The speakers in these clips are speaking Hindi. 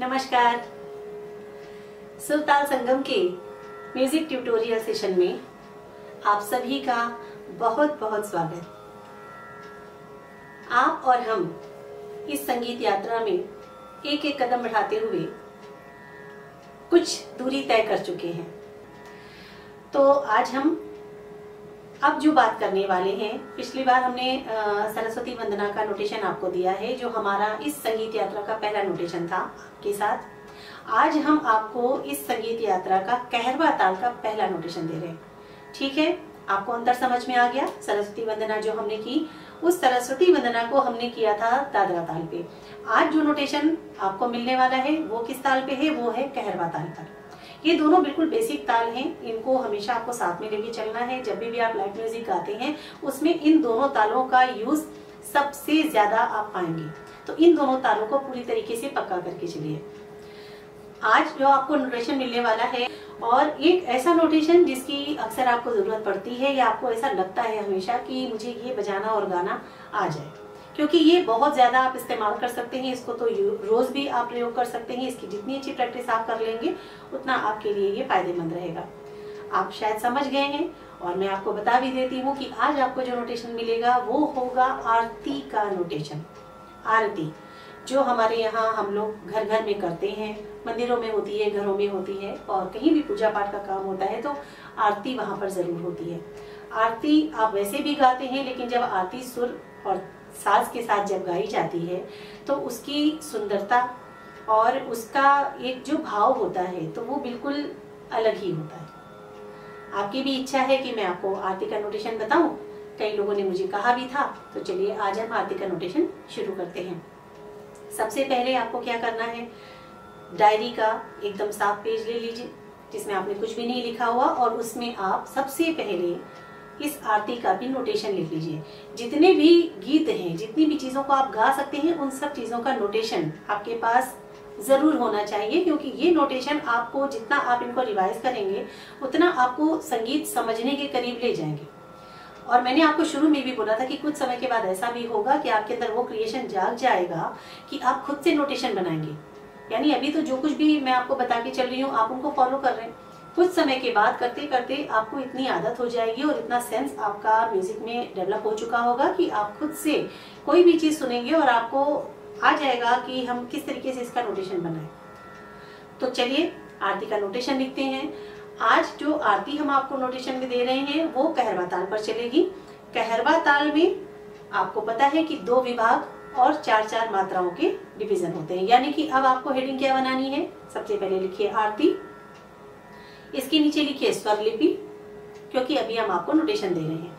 नमस्कार। सुर ताल संगम के म्यूजिक ट्यूटोरियल सेशन में आप सभी का बहुत बहुत स्वागत। आप और हम इस संगीत यात्रा में एक एक कदम बढ़ाते हुए कुछ दूरी तय कर चुके हैं। तो आज हम अब जो बात करने वाले हैं, पिछली बार हमने सरस्वती वंदना का नोटेशन आपको दिया है, जो हमारा इस संगीत यात्रा का पहला नोटेशन था आपके साथ। आज हम आपको इस संगीत यात्रा का कहरवा ताल का पहला नोटेशन दे रहे हैं। ठीक है, आपको अंतर समझ में आ गया। सरस्वती वंदना जो हमने की, उस सरस्वती वंदना को हमने किया था दादरा ताल पे। आज जो नोटेशन आपको मिलने वाला है वो किस ताल पे है? वो है कहरवा ताल पर। ये दोनों बिल्कुल बेसिक ताल हैं, इनको हमेशा आपको साथ में लेके चलना है। जब भी आप लाइट म्यूजिक गाते हैं उसमें इन दोनों तालों का यूज सबसे ज्यादा आप पाएंगे। तो इन दोनों तालों को पूरी तरीके से पक्का करके चलिए। आज जो आपको नोटेशन मिलने वाला है, और एक ऐसा नोटेशन जिसकी अक्सर आपको जरूरत पड़ती है या आपको ऐसा लगता है हमेशा कि मुझे ये बजाना और गाना आ जाए, क्योंकि ये बहुत ज्यादा आप इस्तेमाल कर सकते हैं। इसको तो रोज भी आप प्रयोग कर सकते हैं। इसकी जितनी अच्छी प्रैक्टिस आप कर लेंगे उतना आपके लिए ये फायदेमंद रहेगा। आप शायद समझ गए हैं, और मैं आपको बता भी देती हूँ कि आज आपको जो नोटेशन मिलेगा वो होगा आरती का नोटेशन। आरती जो हमारे यहाँ हम लोग घर घर में करते हैं, मंदिरों में होती है, घरों में होती है, और कहीं भी पूजा पाठ का काम होता है तो आरती वहां पर जरूर होती है। आरती आप वैसे भी गाते हैं, लेकिन जब आरती सुर और साज के साथ जब गाई जाती है तो उसकी सुंदरता और उसका एक जो भाव होता है तो वो बिल्कुल अलग ही होता है। आपकी भी इच्छा है कि मैं आपको आरती का नोटेशन बताऊं, कई लोगों ने मुझे कहा भी था। तो चलिए आज हम आरती का नोटेशन शुरू करते हैं। सबसे पहले आपको क्या करना है, डायरी का एकदम साफ पेज ले लीजिए जिसमें आपने कुछ भी नहीं लिखा हुआ, और उसमें आप सबसे पहले इस आरती का भी नोटेशन लिख लीजिए। जितने भी गीत हैं, जितनी भी चीजों को आप गा सकते हैं, उन सब चीजों का नोटेशन आपके पास जरूर होना चाहिए, क्योंकि ये नोटेशन आपको, जितना आप इनको रिवाइज करेंगे उतना आपको संगीत समझने के करीब ले जाएंगे। और मैंने आपको शुरू में भी बोला था कि कुछ समय के बाद ऐसा भी होगा कि आपके अंदर वो क्रिएशन जाग जाएगा कि आप खुद से नोटेशन बनाएंगे। यानी अभी तो जो कुछ भी मैं आपको बता के चल रही हूँ आप उनको फॉलो कर रहे हैं, कुछ समय के बाद करते करते आपको इतनी आदत हो जाएगी और इतना सेंस आपका म्यूजिक में डेवलप हो चुका होगा कि आप खुद से कोई भी चीज सुनेंगे और आपको आ जाएगा कि हम किस तरीके से इसका नोटेशन बनाएं। तो चलिए आरती का नोटेशन लिखते हैं। आज जो आरती हम आपको नोटेशन में दे रहे हैं वो कहरवा ताल पर चलेगी। कहरवा ताल में आपको पता है कि 2 विभाग और 4-4 मात्राओं के डिवीजन होते हैं। यानी कि अब आपको हेडिंग क्या बनानी है, सबसे पहले लिखिए आरती, इसके नीचे लिखिए स्वर लिपि, क्योंकि अभी हम आपको नोटेशन दे रहे हैं।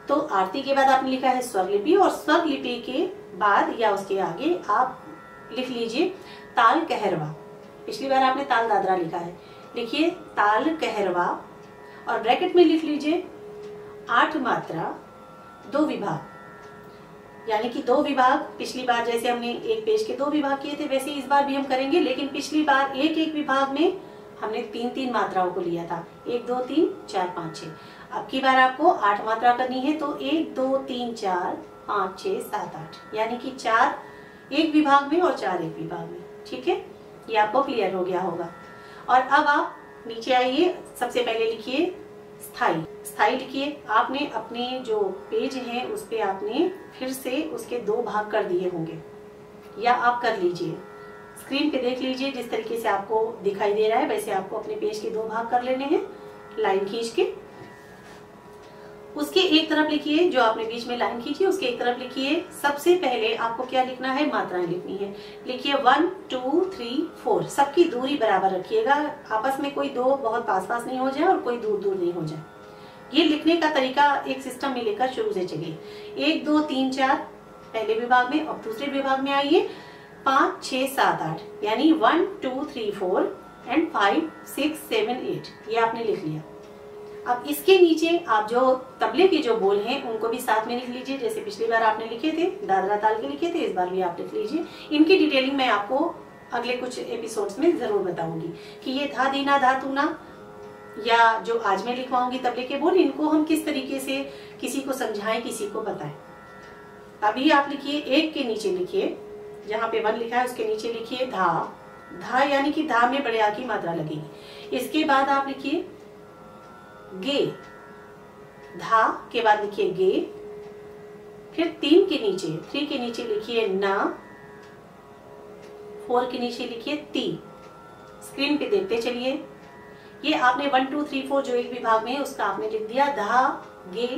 तो आरती के बाद आपने लिखा है स्वर लिपि, और स्वर लिपि के बाद या उसके आगे आप लिख लीजिए ताल कहरवा। पिछली बार आपने ताल दादरा लिखा है, लिखिए ताल कहरवा, और ब्रैकेट में लिख लीजिए 8 मात्रा 2 विभाग। यानी कि 2 विभाग, पिछली बार जैसे हमने एक पेज के 2 विभाग किए थे वैसे इस बार भी हम करेंगे, लेकिन पिछली बार एक एक विभाग में हमने 3-3 मात्राओं को लिया था, 1 2 3 4 5 6। अब की बार आपको 8 मात्रा करनी है, तो 1 2 3 4 5 6 7 8, यानी कि 4 एक विभाग में और 4 एक विभाग में। ठीक है, ये आपको क्लियर हो गया होगा। और अब आप नीचे आइए, सबसे पहले लिखिए स्थाई। स्थाई लिखिए। आपने अपने जो पेज है उस पे आपने फिर से उसके 2 भाग कर दिए होंगे, या आप कर लीजिए, स्क्रीन पे देख लीजिए जिस तरीके से आपको दिखाई दे रहा है वैसे आपको अपने पेज के 2 भाग कर लेने हैं लाइन खींच के। उसके एक तरफ लिखिए, जो आपने बीच में लाइन खींची उसके एक तरफ लिखिए। सबसे पहले आपको क्या लिखना है, मात्राएं लिखनी है। लिखिए 1 2 3 4। सबकी दूरी बराबर रखिएगा, आपस में कोई 2 बहुत पास पास नहीं हो जाए और कोई दूर दूर नहीं हो जाए। ये लिखने का तरीका एक सिस्टम में लेकर शुरू से चलिए। 1 2 3 4 पहले विभाग में, और दूसरे विभाग में आइए 5 6 7 8, यानी 1 2 3 4 एंड 5 6 7 8। ये आपने लिख लिया। अब इसके नीचे आप जो तबले के जो बोल हैं उनको भी साथ में लिख लीजिए, जैसे पिछली बार आपने लिखे थे, दादरा ताल के लिखे थे, इस बार भी आप लिख लीजिए। इनकी डिटेलिंग मैं आपको अगले कुछ एपिसोड्स में जरूर बताऊंगी कि ये धा दीना धा तूना, या जो आज मैं लिखवाऊंगी तबले के बोल, इनको हम किस तरीके से किसी को समझाएं, किसी को बताएं। अभी आप लिखिए, 1 के नीचे लिखिए, जहाँ पे 1 लिखा है उसके नीचे लिखिए धा, धा यानी कि धा में बड़े आ की मात्रा लगेगी। इसके बाद आप लिखिए गे, धा के बाद लिखिए गे, फिर 3 के नीचे 3 के नीचे लिखिए ना, 4 के नीचे लिखिए ती। स्क्रीन पे देखते चलिए। ये आपने 1 2 3 4 जो एक विभाग में है उसका आपने लिख दिया, धा गे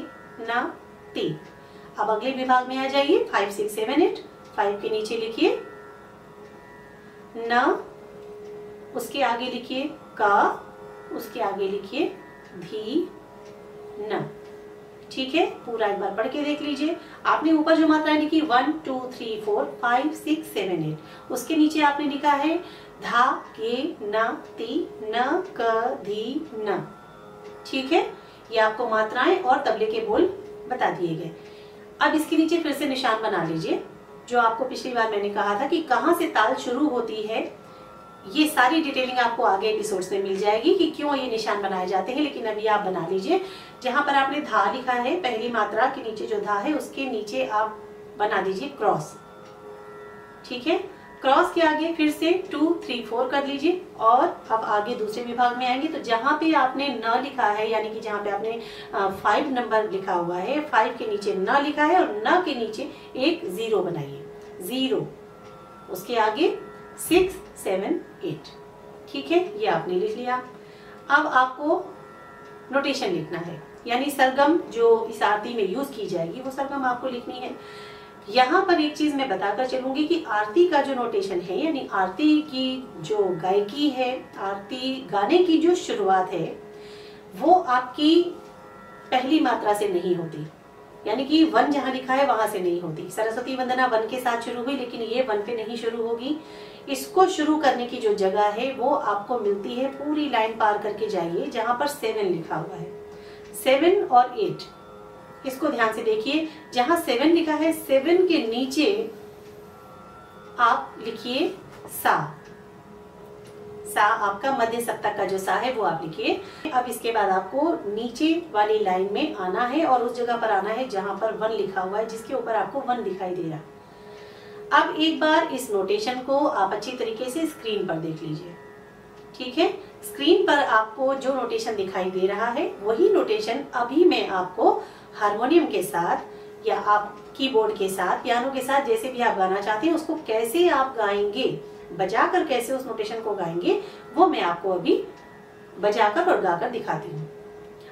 ना ती। अब अगले विभाग में आ जाइए, 5 6 7 8। 5 के नीचे लिखिए न, उसके आगे लिखिए का, उसके आगे लिखिए धी न। ठीक है, पूरा एक बार पढ़ के देख लीजिए। आपने ऊपर जो मात्राएं लिखी 1 2 3 4 5 6 7 8, उसके नीचे आपने लिखा है धा गे न ती न क धी न। ठीक है, ये आपको मात्राएं और तबले के बोल बता दिए गए। अब इसके नीचे फिर से निशान बना लीजिए, जो आपको पिछली बार मैंने कहा था कि कहां से ताल शुरू होती है। ये सारी डिटेलिंग आपको आगे एपिसोड्स में मिल जाएगी कि क्यों ये निशान बनाए जाते हैं, लेकिन अभी आप बना लीजिए। जहां पर आपने धा लिखा है, पहली मात्रा के नीचे जो धा है उसके नीचे आप बना दीजिए क्रॉस। ठीक है, क्रॉस के आगे फिर से 2 3 4 कर लीजिए। और अब आगे दूसरे विभाग में आएंगे तो जहां पे आपने न लिखा है, यानी कि जहां पे आपने 5 नंबर लिखा हुआ है, 5 के नीचे न लिखा है और न के नीचे एक 0 बनाइए, 0। उसके आगे 6 7 8। ठीक है, ये आपने लिख लिया। अब आपको नोटेशन लिखना है, यानी सरगम जो इस आरती में यूज की जाएगी वो सरगम आपको लिखनी है। यहाँ पर एक चीज मैं बताकर चलूंगी कि आरती का जो नोटेशन है, यानी आरती की जो गायकी है, आरती गाने की जो शुरुआत है, वो आपकी पहली मात्रा से नहीं होती। यानी कि 1 जहां लिखा है वहां से नहीं होती। सरस्वती वंदना 1 के साथ शुरू हुई, लेकिन ये 1 पे नहीं शुरू होगी। इसको शुरू करने की जो जगह है वो आपको मिलती है, पूरी लाइन पार करके जाइए जहां पर 7 लिखा हुआ है। 7 और 8, इसको ध्यान से देखिए। जहां 7 लिखा है, 7 के नीचे आप लिखिए सा। सा आपका मध्य सप्तक का जो सा है वो आप लिखिए। अब इसके बाद आपको नीचे वाली लाइन में आना है और उस जगह पर आना है जहां पर 1 लिखा हुआ है, जिसके ऊपर आपको 1 दिखाई दे रहा। अब एक बार इस नोटेशन को आप अच्छी तरीके से स्क्रीन पर देख लीजिए। ठीक है, स्क्रीन पर आपको जो नोटेशन दिखाई दे रहा है वही नोटेशन अभी मैं आपको हारमोनियम के साथ या आप कीबोर्ड के साथ, पियानो के साथ, जैसे भी आप गाना चाहते हैं उसको कैसे आप गाएंगे, बजाकर कैसे उस नोटेशन को गाएंगे, वो मैं आपको अभी बजाकर और गाकर दिखाती हूँ।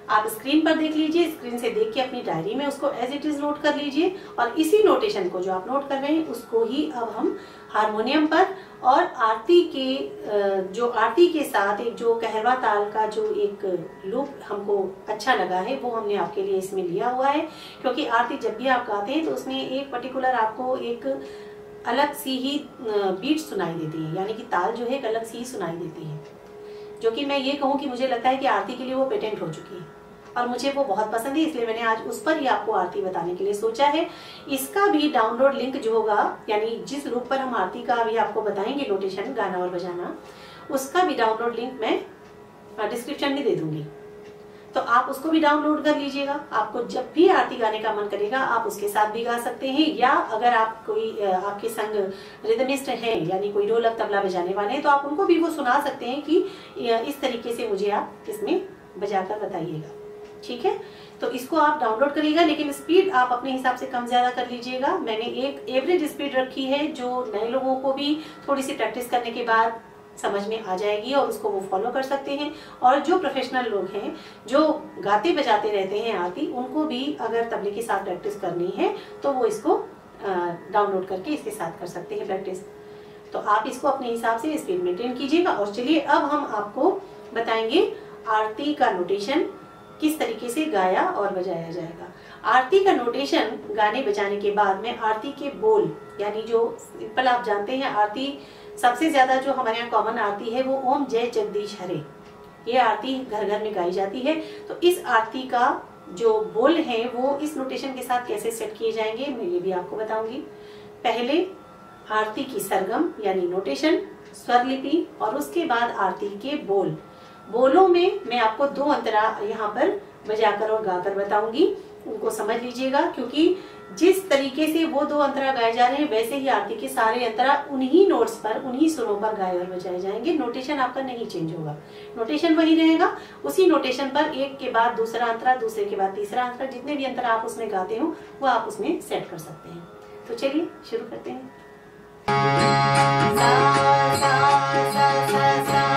आप स्क्रीन पर देख लीजिए। स्क्रीन से देख के अपनी डायरी में उसको एज इट इज नोट कर लीजिए और इसी नोटेशन को जो आप नोट कर रहे हैं उसको ही अब हम हारमोनियम पर और आरती के जो आरती के साथ एक जो कहरवा ताल का जो एक लूप हमको अच्छा लगा है वो हमने आपके लिए इसमें लिया हुआ है। क्योंकि आरती जब भी आप गाते हैं तो उसमें एक पर्टिकुलर आपको एक अलग सी ही बीट सुनाई देती है, यानी कि ताल जो है एक अलग सी ही सुनाई देती है, जो कि मैं ये कहूँ कि मुझे लगता है कि आरती के लिए वो पेटेंट हो चुकी है और मुझे वो बहुत पसंद है, इसलिए मैंने आज उस पर ही आपको आरती बताने के लिए सोचा है। इसका भी डाउनलोड लिंक जो होगा, यानी जिस लूप पर हम आरती का अभी आपको बताएंगे नोटेशन गाना और बजाना, उसका भी डाउनलोड लिंक मैं डिस्क्रिप्शन में दे दूंगी, तो आप उसको भी डाउनलोड कर लीजिएगा। आपको जब भी आरती गाने का मन करेगा आप उसके साथ भी गा सकते हैं, या अगर आप कोई आपके संग रिदमिस्ट हैं, यानी कोई ढोलक तबला बजाने वाले हैं, तो आप उनको भी वो सुना सकते हैं कि इस तरीके से मुझे आप इसमें बजाकर बताइएगा। ठीक है, तो इसको आप डाउनलोड करिएगा, लेकिन स्पीड आप अपने हिसाब से कम ज्यादा कर लीजिएगा। मैंने एक एवरेज स्पीड रखी है जो नए लोगों को भी थोड़ी सी प्रैक्टिस करने के बाद समझ में आ जाएगी और उसको वो फॉलो कर सकते हैं। और जो प्रोफेशनल लोग हैं जो गाते बजाते रहते हैं आरती, उनको भी अगर तबले के साथ प्रैक्टिस करनी है तो वो इसको डाउनलोड करके इसके साथ कर सकते हैं प्रैक्टिस। तो आप इसको अपने हिसाब से स्पीड मेंटेन कीजिएगा। और चलिए अब हम आपको बताएंगे आरती का नोटेशन किस तरीके से गाया और बजाया जाएगा। आरती का नोटेशन गाने बजाने के बाद में आरती के बोल, यानी जो सिंपल आप जानते हैं आरती सबसे ज्यादा जो हमारे यहाँ कॉमन आरती है वो ओम जय जगदीश हरे, ये आरती घर घर में गाई जाती है। तो इस आरती का जो बोल है वो इस नोटेशन के साथ कैसे सेट किए जाएंगे मैं ये भी आपको बताऊंगी। पहले आरती की सरगम यानी नोटेशन, स्वर लिपि और उसके बाद आरती के बोल। बोलों में मैं आपको 2 अंतरा यहाँ पर बजाकर और गाकर बताऊंगी, उनको समझ लीजिएगा। क्योंकि जिस तरीके से वो 2 अंतरा गाए जा रहे हैं वैसे ही आरती के सारे अंतरा उन्हीं नोट्स पर, उन्हीं सुरों पर गाए और बजाए जाएंगे। नोटेशन आपका नहीं चेंज होगा, नोटेशन वही रहेगा। उसी नोटेशन पर एक के बाद दूसरा अंतरा, दूसरे के बाद तीसरा अंतरा, जितने भी अंतरा आप उसमें गाते हो वो आप उसमें सेट कर सकते हैं। तो चलिए शुरू करते हैं। सा सा सा सा सा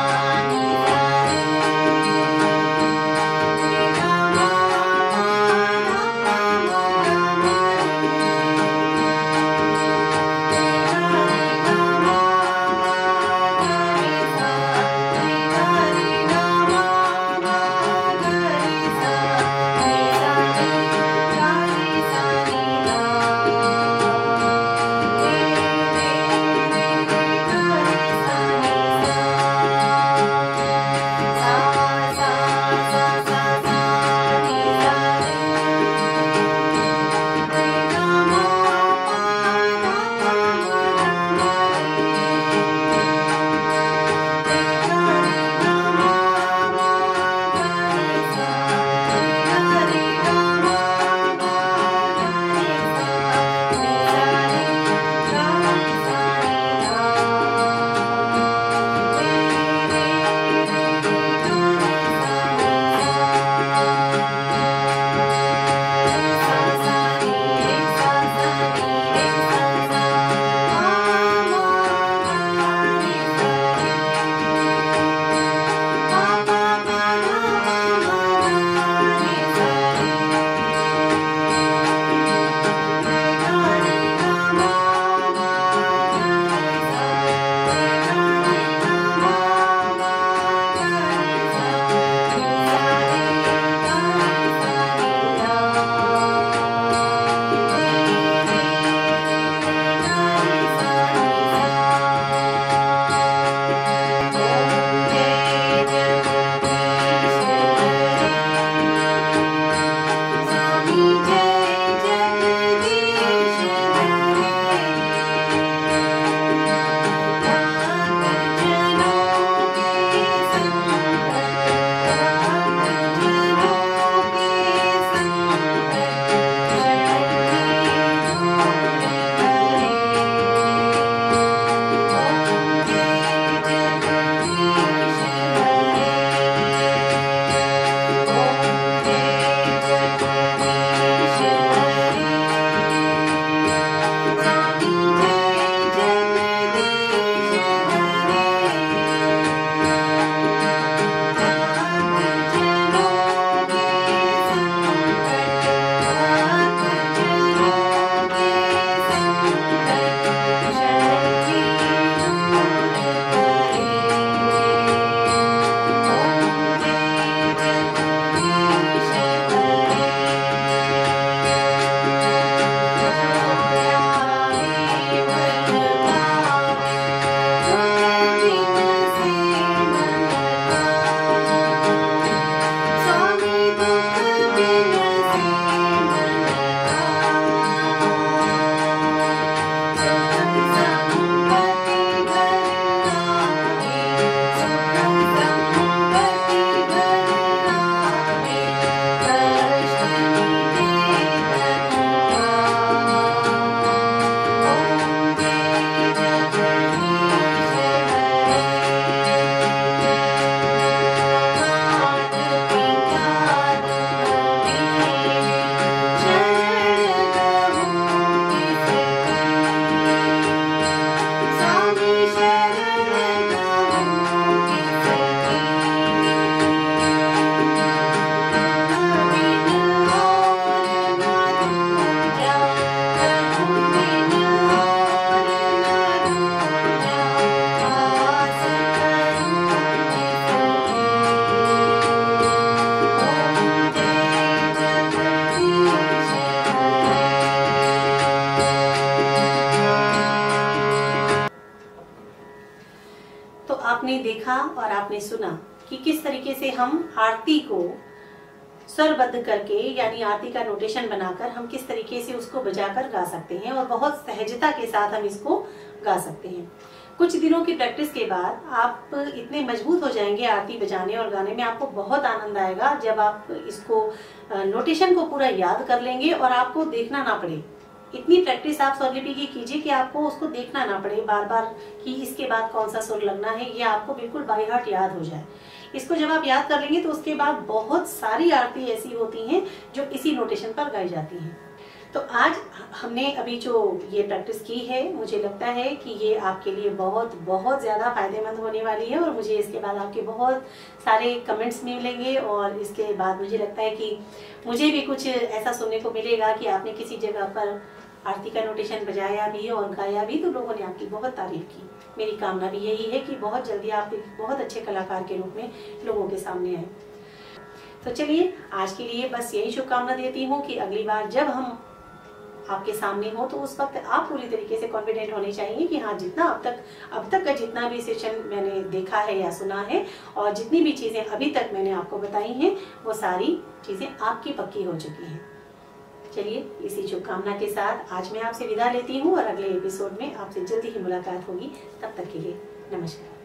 आपने देखा और आपने सुना कि किस तरीके से हम आरती को स्वरबद्ध करके यानी आरती का नोटेशन बनाकर हम किस तरीके से उसको बजाकर गा सकते हैं और बहुत सहजता के साथ हम इसको गा सकते हैं। कुछ दिनों की प्रैक्टिस के बाद आप इतने मजबूत हो जाएंगे आरती बजाने और गाने में, आपको बहुत आनंद आएगा जब आप इसको नोटेशन को पूरा याद कर लेंगे और आपको देखना ना पड़े इतनी प्रैक्टिस आप स्वरलिपि की कीजिए कि आपको उसको देखना ना पड़े बार बार कि इसके बाद कौन सा सुर लगना है, ये आपको बिल्कुल बाय हार्ट याद हो जाए। इसको जब आप याद कर लेंगे तो उसके बाद बहुत सारी आरती ऐसी होती हैं जो इसी नोटेशन पर गाई जाती हैं। तो आज हमने अभी जो ये प्रैक्टिस की है, मुझे लगता है कि ये आपके लिए बहुत बहुत ज़्यादा फायदेमंद होने वाली है और मुझे इसके बाद आपके बहुत सारे कमेंट्स मिलेंगे और इसके बाद मुझे लगता है कि मुझे भी कुछ ऐसा सुनने को मिलेगा कि आपने किसी जगह पर आरती का नोटेशन बजाया भी और गाया भी तो लोगों ने आपकी बहुत तारीफ की। मेरी कामना भी यही है कि बहुत जल्दी आप एक बहुत अच्छे कलाकार के रूप में लोगों के सामने आए। तो चलिए आज के लिए बस यही शुभकामना देती हूँ कि अगली बार जब हम आपके सामने हो तो उस वक्त आप पूरी तरीके से कॉन्फिडेंट होने चाहिए कि हाँ, जितना अब तक का जितना भी सेशन मैंने देखा है या सुना है और जितनी भी चीजें अभी तक मैंने आपको बताई हैं वो सारी चीजें आपकी पक्की हो चुकी हैं। चलिए इसी शुभकामना के साथ आज मैं आपसे विदा लेती हूँ और अगले एपिसोड में आपसे जल्दी ही मुलाकात होगी। तब तक के लिए नमस्कार।